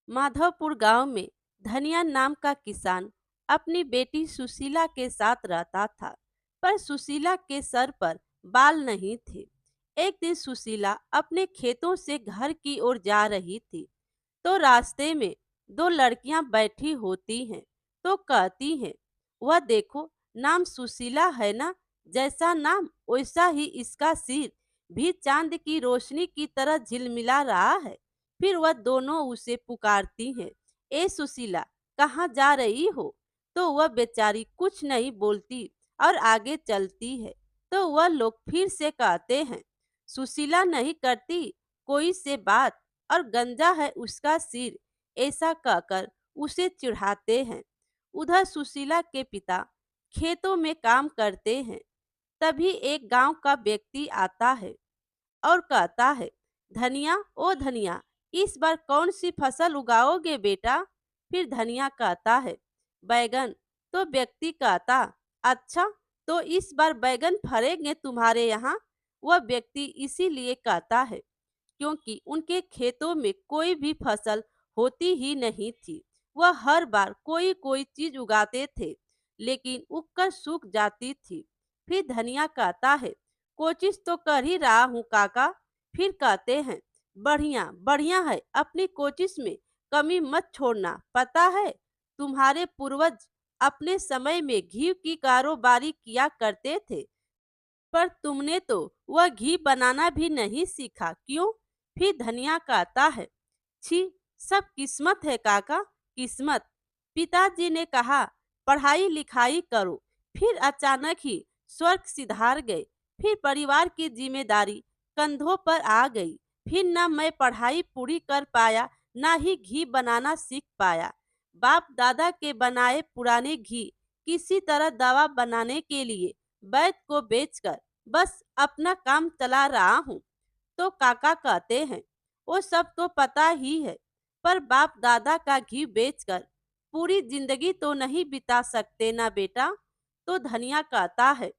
माधवपुर गांव में धनिया नाम का किसान अपनी बेटी सुशीला के साथ रहता था। पर सुशीला के सर पर बाल नहीं थे। एक दिन सुशीला अपने खेतों से घर की ओर जा रही थी, तो रास्ते में दो लड़कियां बैठी होती हैं। तो कहती हैं, वह देखो, नाम सुशीला है ना? जैसा नाम वैसा ही इसका सिर भी चांद की रोशनी की तरह झिलमिला रहा है। फिर वह दोनों उसे पुकारती हैं, ए सुशीला, कहाँ जा रही हो? तो वह बेचारी कुछ नहीं बोलती और आगे चलती है। तो वह लोग फिर से कहते हैं, सुशीला नहीं करती कोई से बात, और गंजा है उसका सिर। ऐसा कहकर उसे चिढ़ाते हैं। उधर सुशीला के पिता खेतों में काम करते हैं। तभी एक गांव का व्यक्ति आता है और कहता है, धनिया, ओ धनिया, इस बार कौन सी फसल उगाओगे बेटा? फिर धनिया कहता है, बैगन। तो व्यक्ति कहता, अच्छा, तो इस बार बैगन फरेंगे तुम्हारे यहाँ? वह व्यक्ति इसीलिए कहता है क्योंकि उनके खेतों में कोई भी फसल होती ही नहीं थी। वह हर बार कोई कोई चीज उगाते थे, लेकिन उगकर सूख जाती थी। फिर धनिया कहता है, कोशिश तो कर ही रहा हूँ काका। फिर कहते हैं, बढ़िया बढ़िया है, अपनी कोशिश में कमी मत छोड़ना। पता है, तुम्हारे पूर्वज अपने समय में घी की कारोबारी किया करते थे, पर तुमने तो वह घी बनाना भी नहीं सीखा, क्यों? फिर धनिया कहता है, छी, सब किस्मत है काका, किस्मत। पिताजी ने कहा, पढ़ाई लिखाई करो। फिर अचानक ही स्वर्ग सिधार गए। फिर परिवार की जिम्मेदारी कंधों पर आ गई। फिर न मैं पढ़ाई पूरी कर पाया, न ही घी बनाना सीख पाया। बाप दादा के बनाए पुराने घी किसी तरह दवा बनाने के लिए वैद को बेचकर बस अपना काम चला रहा हूँ। तो काका कहते हैं, वो सब तो पता ही है, पर बाप दादा का घी बेचकर पूरी जिंदगी तो नहीं बिता सकते ना बेटा। तो धनिया कहता है,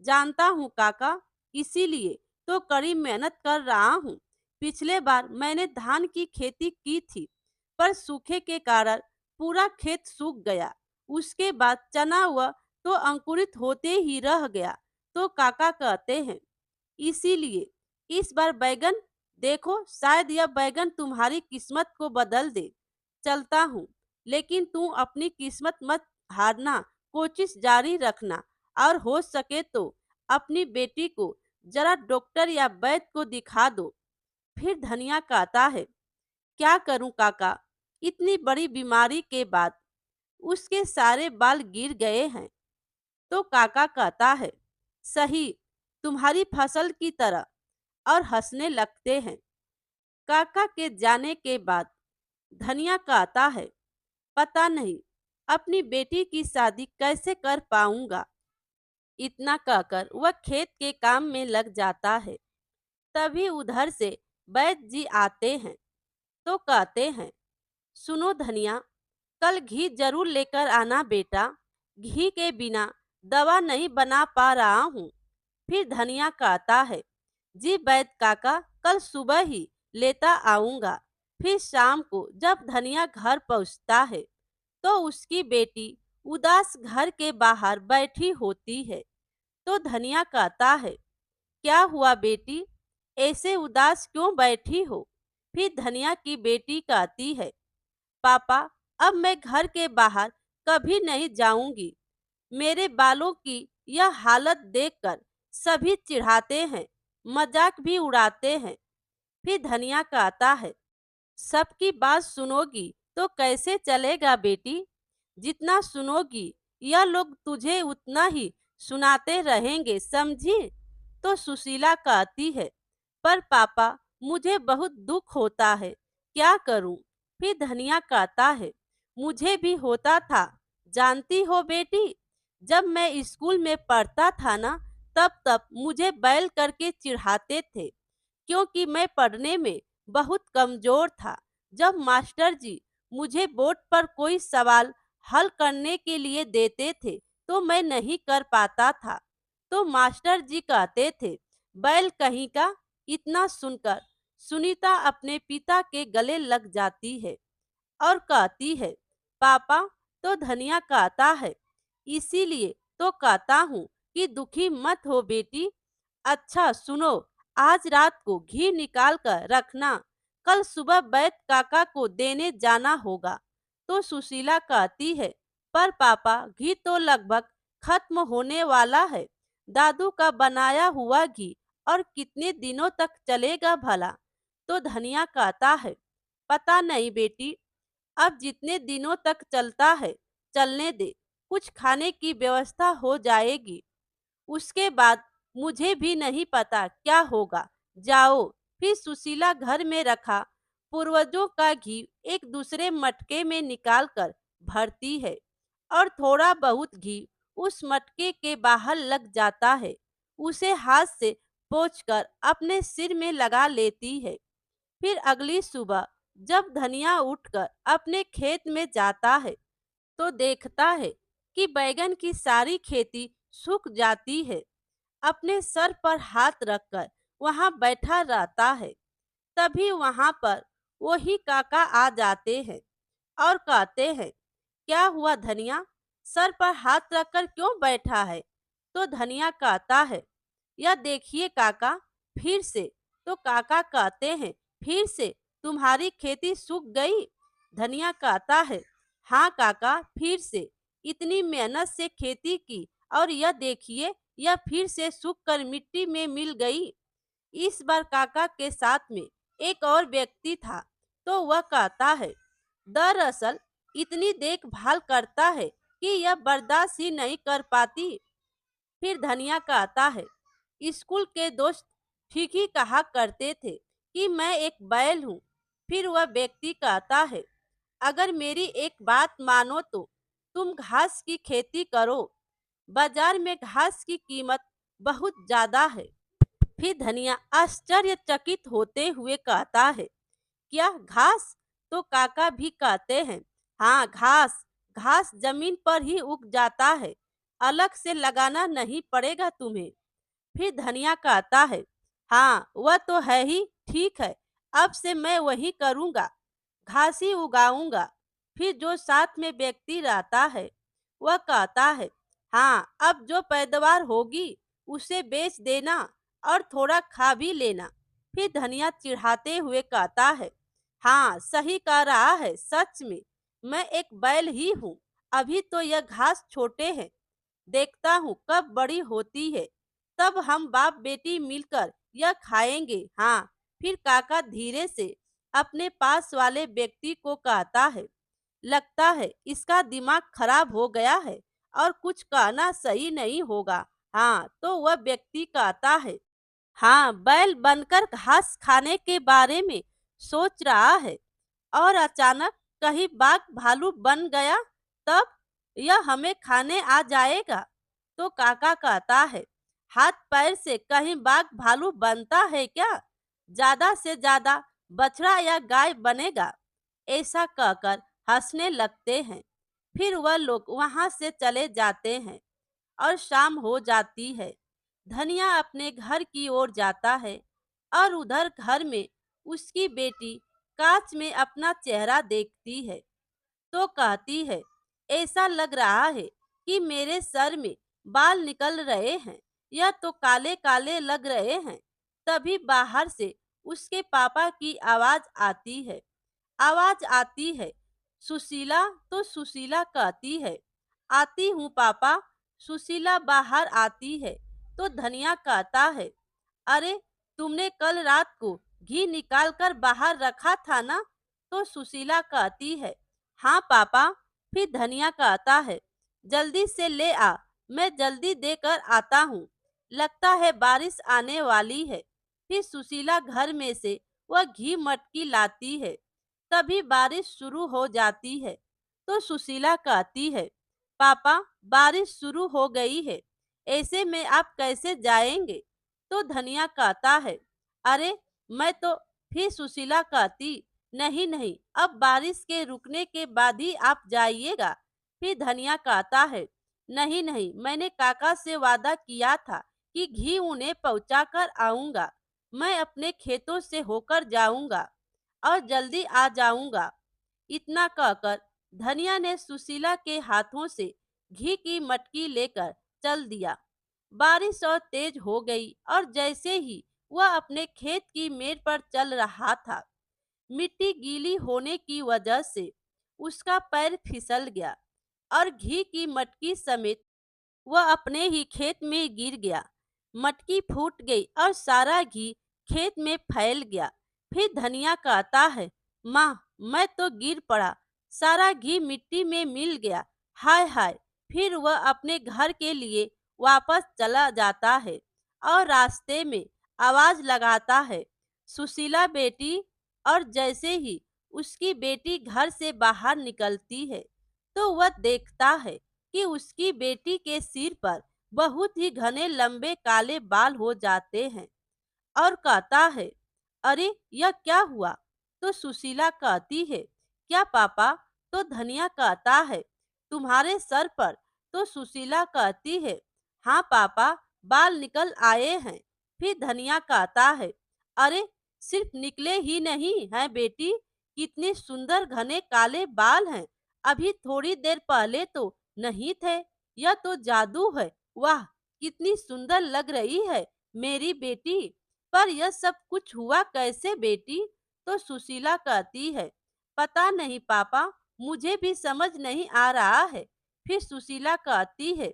जानता हूँ काका, इसीलिए तो कड़ी मेहनत कर रहा हूँ। पिछले बार मैंने धान की खेती की थी, पर सूखे के कारण पूरा खेत सूख गया। उसके बाद चना हुआ तो अंकुरित होते ही रह गया। तो काका कहते हैं, इसीलिए इस बार बैगन देखो, शायद यह बैगन तुम्हारी किस्मत को बदल दे। चलता हूँ, लेकिन तू अपनी किस्मत मत हारना, कोशिश जारी रखना, और हो सके तो अपनी बेटी को जरा डॉक्टर या वैद्य को दिखा दो। फिर धनिया कहता है, क्या करूं काका, इतनी बड़ी बीमारी के बाद उसके सारे बाल गिर गए हैं। तो काका कहता है, सही, तुम्हारी फसल की तरह, और हंसने लगते हैं। काका के जाने के बाद धनिया कहता है, पता नहीं अपनी बेटी की शादी कैसे कर पाऊंगा। इतना कहकर वह खेत के काम में लग जाता है। तभी उधर से वैद्य जी आते हैं। तो कहते हैं, सुनो धनिया, कल घी जरूर लेकर आना बेटा। घी के बिना दवा नहीं बना पा रहा हूँ। फिर धनिया कहता है, जी वैद्य काका, कल सुबह ही लेता आऊंगा। फिर शाम को जब धनिया घर पहुंचता है, तो उसकी बेटी उदास घर के बाहर बैठी होती है। तो धनिया कहता है, क्या हुआ बेटी, ऐसे उदास क्यों बैठी हो? फिर धनिया की बेटी कहती है, पापा, अब मैं घर के बाहर कभी नहीं जाऊंगी। मेरे बालों की यह हालत देखकर सभी चिढ़ाते हैं, मजाक भी उड़ाते हैं। फिर धनिया कहता है, सबकी बात सुनोगी तो कैसे चलेगा बेटी? जितना सुनोगी यह लोग तुझे उतना ही सुनाते रहेंगे, समझी? तो सुशीला कहती है, पर पापा, मुझे बहुत दुख होता है, क्या करूं? फिर धनिया कहता है, मुझे भी होता था, जानती हो बेटी, जब मैं स्कूल में पढ़ता था ना, तब तब मुझे बैल करके चिढ़ाते थे, क्योंकि मैं पढ़ने में बहुत कमजोर था। जब मास्टर जी मुझे बोर्ड पर कोई सवाल हल करने के लिए देते थे, तो मैं नहीं कर पाता था। तो मास्टर जी कहते थे, बैल कहीं का। इतना सुनकर सुनीता अपने पिता के गले लग जाती है। और कहती है, पापा, तो धनिया कहता है, इसीलिए तो कहता हूँ कि दुखी मत हो बेटी। अच्छा सुनो, आज रात को घी निकाल कर रखना, कल सुबह बैत काका को देने जाना होगा। तो सुशीला कहती है, पर पापा, घी तो लगभग खत्म होने वाला है। दादू का बनाया हुआ घी और कितने दिनों तक चलेगा भला। तो धनिया कहता है, पता नहीं बेटी, अब जितने दिनों तक चलता है चलने दे, कुछ खाने की व्यवस्था हो जाएगी, उसके बाद मुझे भी नहीं पता क्या होगा। जाओ। फिर सुशीला घर में रखा पूर्वजों का घी एक दूसरे मटके में निकालकर भरती है और थोड़ा बहुत घी उस मटके के बाहर लग जाता है। उसे हाथ से पोंछकर अपने सिर में लगा लेती है। फिर अगली सुबह जब धनिया उठकर अपने खेत में जाता है तो देखता है कि बैगन की सारी खेती सूख जाती है। अपने सर पर हाथ रखकर वहां बैठा रहता है। तभी वहां पर वही काका आ जाते हैं और कहते हैं, क्या हुआ धनिया, सर पर हाथ रखकर क्यों बैठा है। तो धनिया कहता है, यह देखिए काका, फिर से। तो काका कहते हैं, फिर से तुम्हारी खेती सूख गई। धनिया कहता है, हाँ काका, फिर से। इतनी मेहनत से खेती की और यह देखिए, यह फिर से सूख कर मिट्टी में मिल गई। इस बार काका के साथ में एक और व्यक्ति था। तो वह कहता है, दरअसल इतनी देखभाल करता है कि यह बर्दाश्त ही नहीं कर पाती। फिर धनिया कहता है, स्कूल के दोस्त ठीक ही कहा करते थे कि मैं एक बैल हूँ। फिर वह व्यक्ति कहता है, अगर मेरी एक बात मानो तो तुम घास की खेती करो, बाजार में घास की कीमत बहुत ज्यादा है। फिर धनिया आश्चर्यचकित होते हुए कहता है, क्या घास। तो काका भी कहते हैं, हाँ घास। घास जमीन पर ही उग जाता है, अलग से लगाना नहीं पड़ेगा तुम्हें। फिर धनिया कहता है, हाँ वह तो है ही, ठीक है, अब से मैं वही करूँगा, घास ही उगाऊंगा। फिर जो साथ में व्यक्ति रहता है वह कहता है, हाँ अब जो पैदावार होगी उसे बेच देना और थोड़ा खा भी लेना। फिर धनिया चिढ़ाते हुए कहता है, हाँ सही कह रहा है, सच में मैं एक बैल ही हूँ। अभी तो यह घास छोटे हैं, देखता हूँ कब बड़ी होती है, तब हम बाप बेटी मिलकर यह खाएंगे। हाँ। फिर काका धीरे से अपने पास वाले व्यक्ति को कहता है, लगता है इसका दिमाग खराब हो गया है और कुछ कहना सही नहीं होगा। हाँ। तो वह व्यक्ति कहता है, हाँ बैल बनकर घास खाने के बारे में सोच रहा है और अचानक कहीं बाघ भालू बन गया, तब यह हमें खाने आ जाएगा। तो काका कहता है, हाथ पैर से कहीं बाघ भालू बनता है क्या, ज्यादा से ज्यादा बछड़ा या गाय बनेगा। ऐसा कहकर हंसने लगते हैं। फिर वह लोग वहां से चले जाते हैं और शाम हो जाती है। धनिया अपने घर की ओर जाता है और उधर घर में उसकी बेटी कांच में अपना चेहरा देखती है तो कहती है, ऐसा लग रहा है कि मेरे सर में बाल निकल रहे हैं, यह तो काले काले लग रहे हैं। तभी बाहर से उसके पापा की आवाज आती है, सुशीला। तो सुशीला कहती है, आती हूँ पापा। सुशीला बाहर आती है तो धनिया कहता है, अरे तुमने कल रात को घी निकाल कर बाहर रखा था ना। तो सुशीला कहती है, हाँ पापा। फिर धनिया कहता है, जल्दी से ले आ, मैं जल्दी देकर आता हूँ, लगता है बारिश आने वाली है। फिर सुशीला घर में से वह घी मटकी लाती है। तभी बारिश शुरू हो जाती है। तो सुशीला कहती है, पापा बारिश शुरू हो गई है, ऐसे में आप कैसे जाएंगे। तो धनिया कहता है, अरे मैं तो। फिर सुशीला कहती, नहीं नहीं, अब बारिश के रुकने के बाद ही आप जाइएगा। फिर धनिया कहता है, नहीं नहीं, मैंने काका से वादा किया था कि घी उन्हें पहुंचा कर आऊंगा। मैं अपने खेतों से होकर जाऊंगा और जल्दी आ जाऊंगा। इतना कहकर धनिया ने सुशीला के हाथों से घी की मटकी लेकर चल दिया। बारिश और तेज हो गई और जैसे ही वह अपने खेत की मेड़ पर चल रहा था, मिट्टी गीली होने की वजह से उसका पैर फिसल गया और घी की मटकी समेत वह अपने ही खेत में गिर गया। मटकी फूट गई और सारा घी खेत में फैल गया। फिर धनिया कहता है, माँ, मैं तो गिर पड़ा, सारा घी मिट्टी में मिल गया, हाय हाय। फिर वह अपने घर के लिए वापस चला जाता है और रास्ते में आवाज लगाता है, सुशीला बेटी। और जैसे ही उसकी बेटी घर से बाहर निकलती है, तो वह देखता है कि उसकी बेटी के सिर पर बहुत ही घने लंबे काले बाल हो जाते हैं और कहता है, अरे यह क्या हुआ? तो सुशीला कहती है, क्या पापा? तो धनिया कहता है, तुम्हारे सर पर। तो सुशीला कहती है, हाँ पापा, बाल निकल आए हैं। फिर धनिया कहता है, अरे सिर्फ निकले ही नहीं हैं बेटी, कितने सुंदर घने काले बाल हैं, अभी थोड़ी देर पहले तो नहीं थे। यह तो जादू है, वाह, कितनी सुंदर लग रही है मेरी बेटी। पर यह सब कुछ हुआ कैसे बेटी? तो सुशीला कहती है, पता नहीं पापा, मुझे भी समझ नहीं आ रहा है। फिर सुशीला कहती है,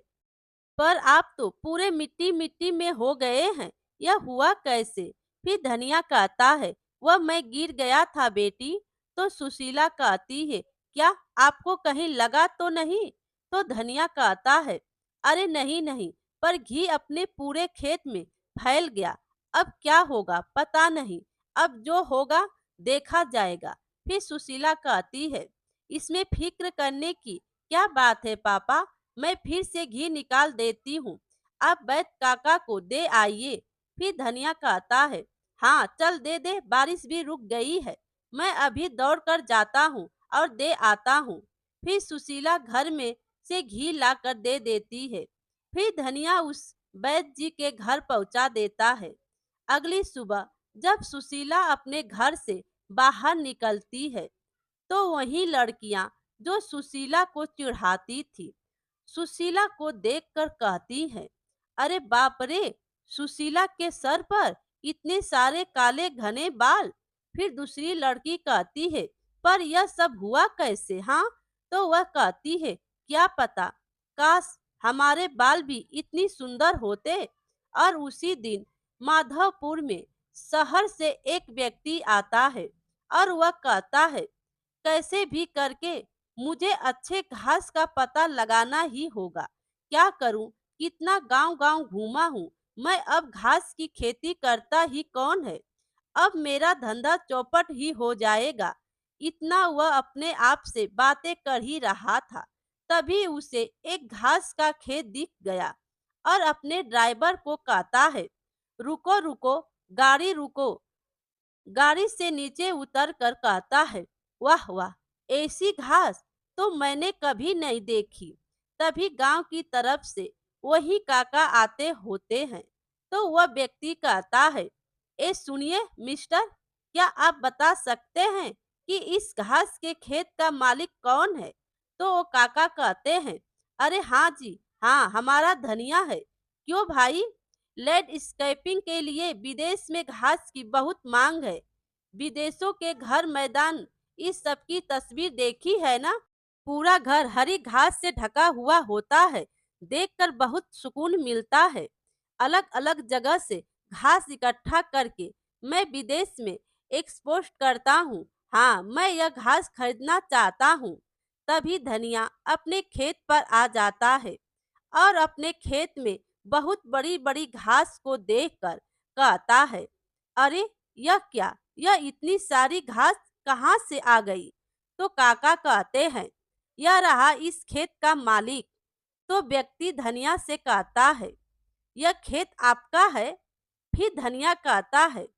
पर आप तो पूरे मिट्टी मिट्टी में हो गए हैं, यह हुआ कैसे? फिर धनिया कहता है, वह मैं गिर गया था बेटी। तो सुशीला कहती है, क्या आपको कहीं लगा तो नहीं? तो धनिया कहता है, अरे नहीं नहीं, पर घी अपने पूरे खेत में फैल गया, अब क्या होगा पता नहीं, अब जो होगा देखा जाएगा। फिर सुशीला कहती है, इसमें फिक्र करने की क्या बात है पापा, मैं फिर से घी निकाल देती हूँ, आप वैद्य काका को दे आइए। फिर धनिया कहता है, हाँ चल दे दे, बारिश भी रुक गई है, मैं अभी दौड़ कर जाता हूँ और दे आता हूँ। फिर सुशीला घर में से घी लाकर दे देती है। फिर धनिया उस वैद्य जी के घर पहुंचा देता है। अगली सुबह जब सुशीला अपने घर से बाहर निकलती है, तो वही लड़कियां जो सुशीला को चिढ़ाती थी, सुशीला को देखकर कहती हैं, अरे बाप रे, सुशीला के सर पर इतने सारे काले घने बाल। फिर दूसरी लड़की कहती है, पर यह सब हुआ कैसे? हाँ, तो वह कहती है, क्या पता, काश हमारे बाल भी इतनी सुंदर होते। और उसी दिन माधवपुर में शहर से एक व्यक्ति आता है और वह कहता है, कैसे भी करके मुझे अच्छे घास का पता लगाना ही होगा। क्या करूं, कितना गांव-गांव घूमा हूं, मैं अब घास की खेती करता ही कौन है, अब मेरा धंधा चौपट ही हो जाएगा। इतना वह अपने आप से बातें कर ही रहा था, तभी उसे एक घास का खेत दिख गया और अपने ड्राइवर को कहता है, रुको रुको, गाड़ी रुको। गाड़ी से नीचे उतर कर कहता है, वाह वाह, ऐसी घास तो मैंने कभी नहीं देखी। तभी गांव की तरफ से वही काका आते होते हैं। तो वह व्यक्ति कहता है, ए सुनिए मिस्टर, क्या आप बता सकते हैं कि इस घास के खेत का मालिक कौन है? तो वो काका कहते हैं, अरे हाँ जी, हाँ, हमारा धनिया है। क्यों भाई? लैंडस्केपिंग के लिए विदेश में घास की बहुत मांग है। विदेशों के घर मैदान, इस सब की तस्वीर देखी है ना, पूरा घर हरी घास से ढका हुआ होता है, देखकर बहुत सुकून मिलता है। अलग अलग जगह से घास इकट्ठा करके मैं विदेश में एक्सपोर्ट करता हूँ। हाँ, मैं यह घास खरीदना चाहता हूँ। तभी धनिया अपने खेत पर आ जाता है और अपने खेत में बहुत बड़ी बड़ी घास को देखकर कहता है, अरे यह क्या, यह इतनी सारी घास कहाँ से आ गई? तो काका कहते हैं, यह रहा इस खेत का मालिक। तो व्यक्ति धनिया से कहता है, यह खेत आपका है? फिर धनिया कहता है,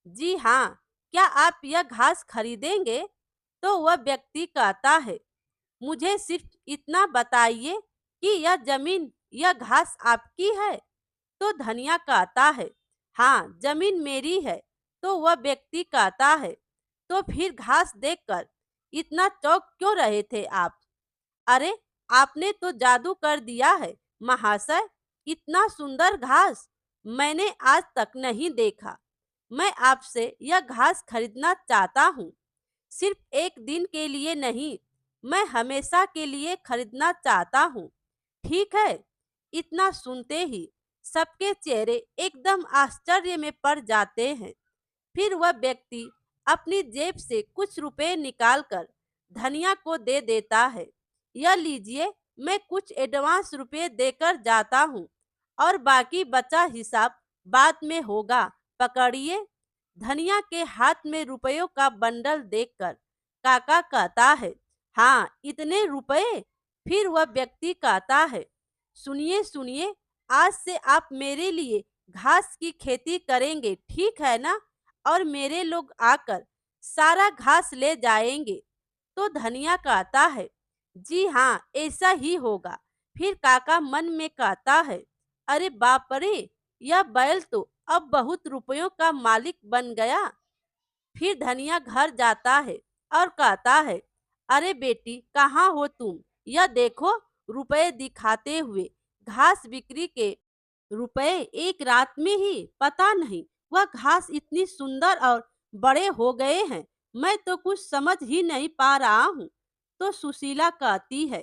जी हाँ, क्या आप यह घास खरीदेंगे? तो वह व्यक्ति कहता है, मुझे सिर्फ इतना बताइए कि यह जमीन, यह घास आपकी है? तो धनिया कहता है, हाँ जमीन मेरी है। तो वह व्यक्ति कहता है, तो फिर घास देखकर इतना चौंक क्यों रहे थे आप? अरे, आपने तो जादू कर दिया है महाशय। इतना सुंदर घास मैंने आज तक नहीं देखा। मैं आपसे यह घास खरीदना चाहता हूँ। सिर्फ एक दिन के लिए नहीं, मैं हमेशा के लिए खरीदना चाहता हूँ। ठीक है। इतना सुनते ही सबके चेहरे एकदम आश्चर्य में पड़ जाते हैं। फिर वह व्यक्ति अपनी जेब से कुछ रुपए निकालकर धनिया को दे देता है। यह लीजिए, मैं कुछ एडवांस रुपए देकर जाता हूँ और बाकी बचा हिसाब बाद में होगा। पकड़िए। धनिया के हाथ में रुपयों का बंडल देखकर काका कहता है, हाँ, इतने रुपए? फिर वह व्यक्ति कहता है, सुनिए सुनिए, आज से आप मेरे लिए घास की खेती करेंगे, ठीक है ना? और मेरे लोग आकर सारा घास ले जाएंगे। तो धनिया कहता है, जी हाँ, ऐसा ही होगा। फिर काका मन में कहता है, अरे बाप रे, यह बैल तो अब बहुत रुपयों का मालिक बन गया। फिर धनिया घर जाता है और कहता है, अरे बेटी, कहाँ हो तुम? यह देखो, रुपए दिखाते हुए घास बिक्री के रुपए एक रात में ही, पता नहीं वह घास इतनी सुंदर और बड़े हो गए हैं। मैं तो कुछ समझ ही नहीं पा रहा हूँ। तो सुशीला कहती है,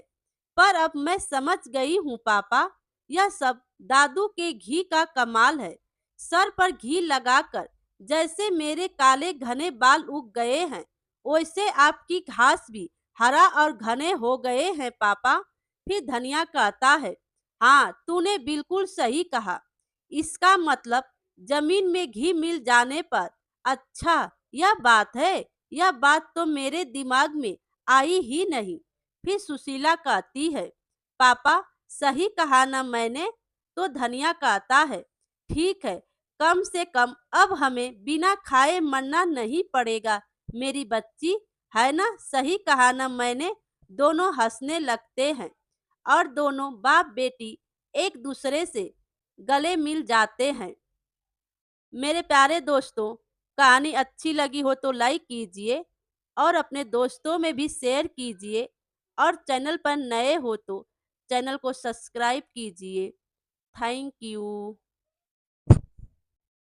पर अब मैं समझ गई हूँ पापा, यह सब दादू के घी का कमाल है। सर पर घी लगाकर जैसे मेरे काले घने बाल उग गए हैं, वैसे आपकी घास भी हरा और घने हो गए हैं पापा। फिर धनिया कहता है, हाँ, तूने बिल्कुल सही कहा। इसका मतलब जमीन में घी मिल जाने पर। अच्छा, यह बात है। यह बात तो मेरे दिमाग में आई ही नहीं। फिर सुशीला कहती है, पापा, सही कहा ना मैंने? तो धनिया कहता है, ठीक है, कम से कम अब हमें बिना खाए मरना नहीं पड़ेगा मेरी बच्ची, है ना? सही कहा ना मैंने? दोनों हंसने लगते हैं और दोनों बाप बेटी एक दूसरे से गले मिल जाते हैं। मेरे प्यारे दोस्तों, कहानी अच्छी लगी हो तो लाइक कीजिए और अपने दोस्तों में भी शेयर कीजिए और चैनल पर नए हो तो चैनल को सब्सक्राइब कीजिए। Thank you.